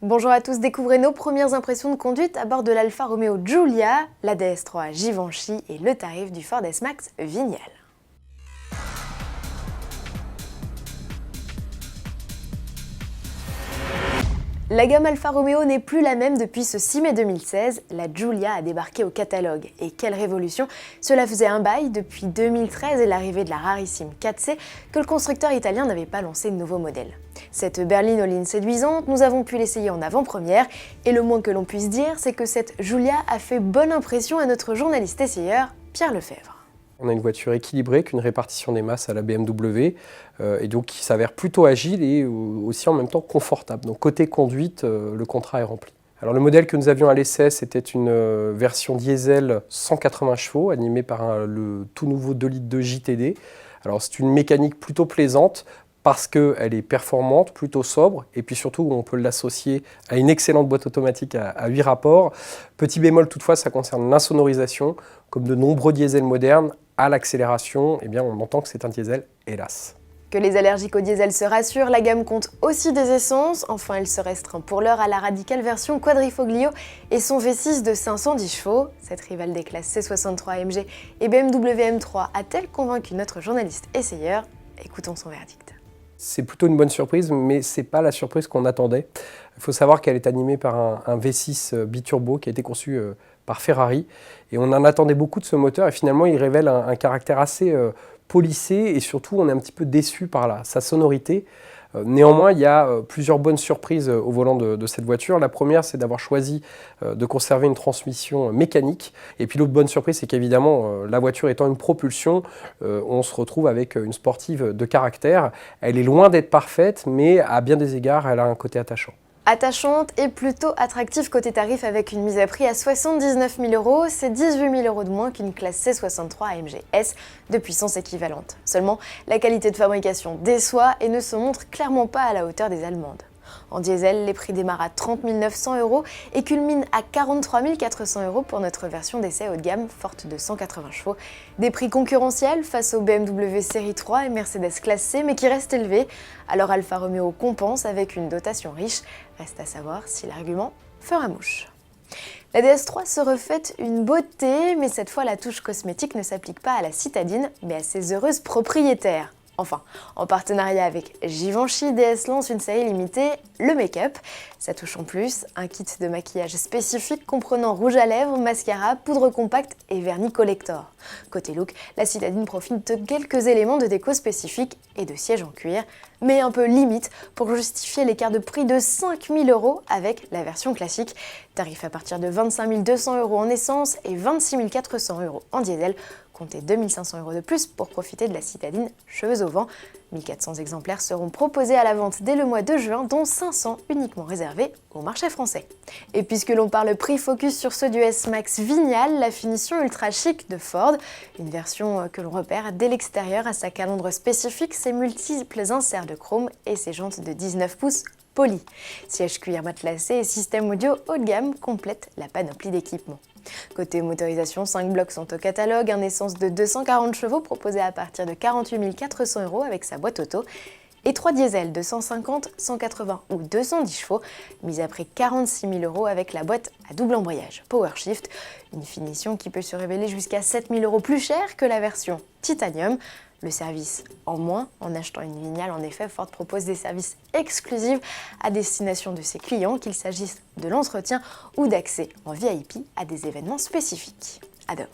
Bonjour à tous, découvrez nos premières impressions de conduite à bord de l'Alfa Romeo Giulia, la DS3 Givenchy et le tarif du Ford S-Max Vignale. La gamme Alfa Romeo n'est plus la même depuis ce 6 mai 2016, la Giulia a débarqué au catalogue. Et quelle révolution! Cela faisait un bail depuis 2013 et l'arrivée de la rarissime 4C que le constructeur italien n'avait pas lancé de nouveau modèle. Cette berline aux lignes séduisantes, nous avons pu l'essayer en avant-première et le moins que l'on puisse dire, c'est que cette Giulia a fait bonne impression à notre journaliste essayeur, Pierre Lefebvre. On a une voiture équilibrée, qu'une répartition des masses à la BMW, et donc qui s'avère plutôt agile et aussi en même temps confortable. Donc côté conduite, le contrat est rempli. Alors le modèle que nous avions à l'essai, c'était une version diesel 180 chevaux, animée par le tout nouveau 2 litres de JTD. Alors c'est une mécanique plutôt plaisante, parce qu'elle est performante, plutôt sobre, et puis surtout on peut l'associer à une excellente boîte automatique à 8 rapports. Petit bémol toutefois, ça concerne l'insonorisation. Comme de nombreux diesels modernes, à l'accélération, eh bien, on entend que c'est un diesel, hélas. Que les allergiques au diesel se rassurent, la gamme compte aussi des essences. Enfin, elle se restreint pour l'heure à la radicale version Quadrifoglio et son V6 de 510 chevaux. Cette rivale des classes C63 AMG et BMW M3 a-t-elle convaincu notre journaliste essayeur? Écoutons son verdict. C'est plutôt une bonne surprise, mais ce n'est pas la surprise qu'on attendait. Il faut savoir qu'elle est animée par un V6 biturbo qui a été conçu par Ferrari. Et on en attendait beaucoup de ce moteur et finalement il révèle un caractère assez polissé et surtout on est un petit peu déçu par sa sonorité. Néanmoins, il y a plusieurs bonnes surprises au volant de cette voiture. La première, c'est d'avoir choisi de conserver une transmission mécanique. Et puis l'autre bonne surprise, c'est qu'évidemment, la voiture étant une propulsion, on se retrouve avec une sportive de caractère. Elle est loin d'être parfaite, mais à bien des égards, elle a un côté attachant. Attachante et plutôt attractive côté tarif avec une mise à prix à 79 000 €, c'est 18 000 € de moins qu'une classe C63 AMG S de puissance équivalente. Seulement, la qualité de fabrication déçoit et ne se montre clairement pas à la hauteur des allemandes. En diesel, les prix démarrent à 30 900 € et culminent à 43 400 € pour notre version d'essai haut de gamme forte de 180 chevaux. Des prix concurrentiels face aux BMW Série 3 et Mercedes classe C, mais qui restent élevés. Alors Alfa Romeo compense avec une dotation riche. Reste à savoir si l'argument fera mouche. La DS3 se refait une beauté, mais cette fois la touche cosmétique ne s'applique pas à la citadine, mais à ses heureuses propriétaires. Enfin, en partenariat avec Givenchy, DS lance une série limitée, le make-up. Ça touche en plus, un kit de maquillage spécifique comprenant rouge à lèvres, mascara, poudre compacte et vernis collector. Côté look, la citadine profite de quelques éléments de déco spécifiques et de sièges en cuir, mais un peu limite pour justifier l'écart de prix de 5 000 € avec la version classique. Tarif à partir de 25 200 € en essence et 26 400 € en diesel. Comptez 2 500 € de plus pour profiter de la citadine cheveux au vent. 1400 exemplaires seront proposés à la vente dès le mois de juin, dont 500 uniquement réservés au marché français. Et puisque l'on parle prix, focus sur ceux du S-Max Vignale, la finition ultra chic de Ford, une version que l'on repère dès l'extérieur à sa calandre spécifique, ses multiples inserts de chrome et ses jantes de 19 pouces polies. Siège cuir matelassé et système audio haut de gamme complètent la panoplie d'équipements. Côté motorisation, 5 blocs sont au catalogue, un essence de 240 chevaux proposé à partir de 48 400 € avec sa boîte auto et 3 diesels de 150, 180 ou 210 chevaux, mis à prix 46 000 € avec la boîte à double embrayage PowerShift, une finition qui peut se révéler jusqu'à 7 000 € plus cher que la version Titanium. Le service en moins, en achetant une Vignale, en effet, Ford propose des services exclusifs à destination de ses clients, qu'il s'agisse de l'entretien ou d'accès en VIP à des événements spécifiques. À demain.